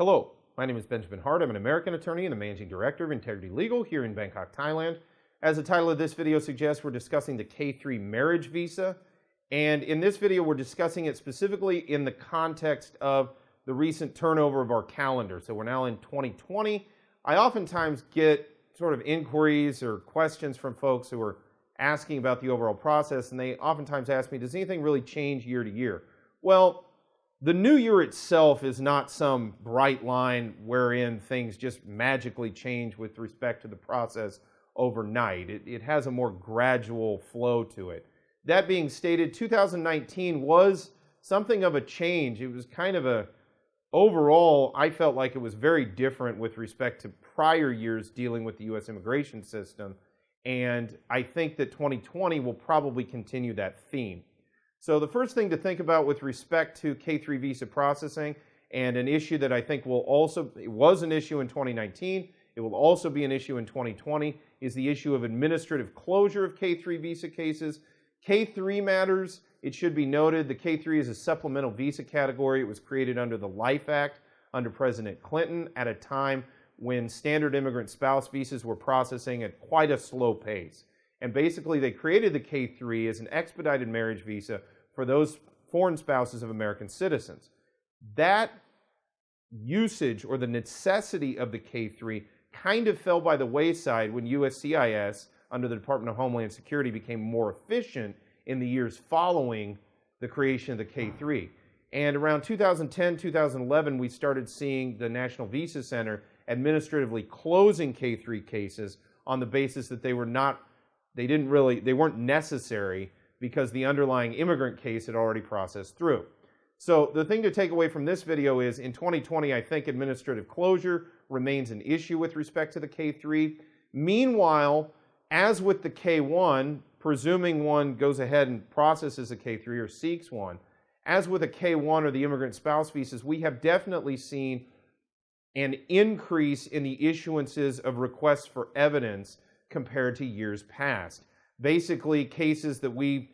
Hello, my name is Benjamin Hart. I'm an American attorney and the Managing Director of Integrity Legal here in Bangkok, Thailand. As the title of this video suggests, we're discussing the K-3 marriage visa. And in this video, we're discussing it specifically in the context of the recent turnover of our calendar. So we're now in 2020. I oftentimes get sort of inquiries or questions from folks who are asking about the overall process, and they oftentimes ask me, does anything really change year to year? Well, the new year itself is not some bright line wherein things just magically change with respect to the process overnight. It has a more gradual flow to it. That being stated, 2019 was something of a change. It was kind of overall, I felt like it was very different with respect to prior years dealing with the U.S. immigration system. And I think that 2020 will probably continue that theme. So the first thing to think about with respect to K-3 visa processing, and an issue that I think it was an issue in 2019, it will also be an issue in 2020, is the issue of administrative closure of K-3 visa cases. K-3 matters, it should be noted, the K-3 is a supplemental visa category. It was created under the Life Act under President Clinton at a time when standard immigrant spouse visas were processing at quite a slow pace. And basically, they created the K-3 as an expedited marriage visa for those foreign spouses of American citizens. That usage or the necessity of the K-3 kind of fell by the wayside when USCIS, under the Department of Homeland Security, became more efficient in the years following the creation of the K-3. And around 2010, 2011, we started seeing the National Visa Center administratively closing K-3 cases on the basis that they weren't necessary because the underlying immigrant case had already processed through. So the thing to take away from this video is in 2020, I think administrative closure remains an issue with respect to the K-3. Meanwhile, as with the K-1, presuming one goes ahead and processes a K-3 or seeks one, as with a K-1 or the immigrant spouse visas, we have definitely seen an increase in the issuances of requests for evidence compared to years past. Basically, cases that we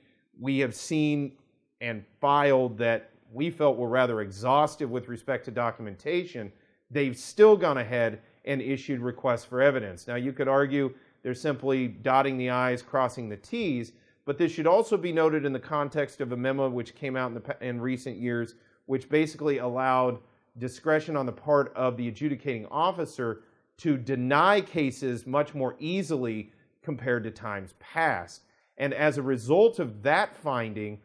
have seen and filed that we felt were rather exhaustive with respect to documentation, they've still gone ahead and issued requests for evidence. Now, you could argue they're simply dotting the I's, crossing the T's, but this should also be noted in the context of a memo which came out in recent years, which basically allowed discretion on the part of the adjudicating officer to deny cases much more easily compared to times past. And as a result of that finding,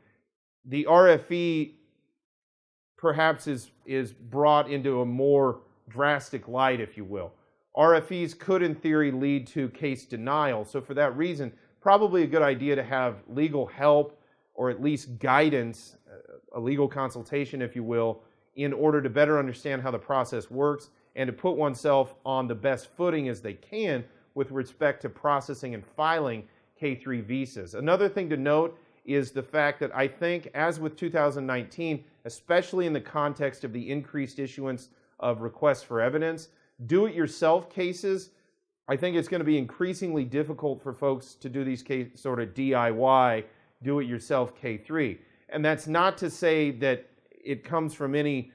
the RFE perhaps is brought into a more drastic light, if you will. RFEs could, in theory, lead to case denial. So for that reason, probably a good idea to have legal help or at least guidance, a legal consultation, if you will, in order to better understand how the process works and to put oneself on the best footing as they can with respect to processing and filing K-3 visas. Another thing to note is the fact that I think, as with 2019, especially in the context of the increased issuance of requests for evidence, do-it-yourself cases, I think it's going to be increasingly difficult for folks to do these sort of DIY, do-it-yourself K-3. And that's not to say that it comes from any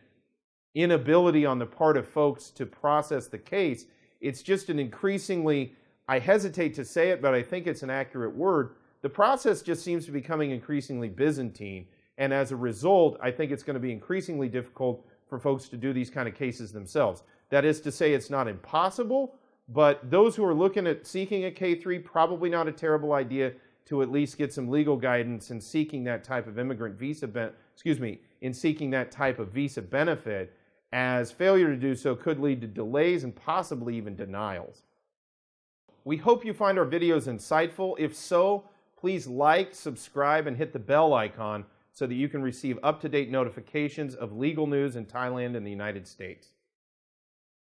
inability on the part of folks to process the case. It's just an increasingly, I hesitate to say it, but I think it's an accurate word, the process just seems to be becoming increasingly Byzantine. And as a result, I think it's going to be increasingly difficult for folks to do these kind of cases themselves. That is to say, it's not impossible, but those who are looking at seeking a K-3, probably not a terrible idea to at least get some legal guidance in seeking that type of in seeking that type of visa benefit, as failure to do so could lead to delays and possibly even denials. We hope you find our videos insightful. If so, please like, subscribe, and hit the bell icon so that you can receive up-to-date notifications of legal news in Thailand and the United States.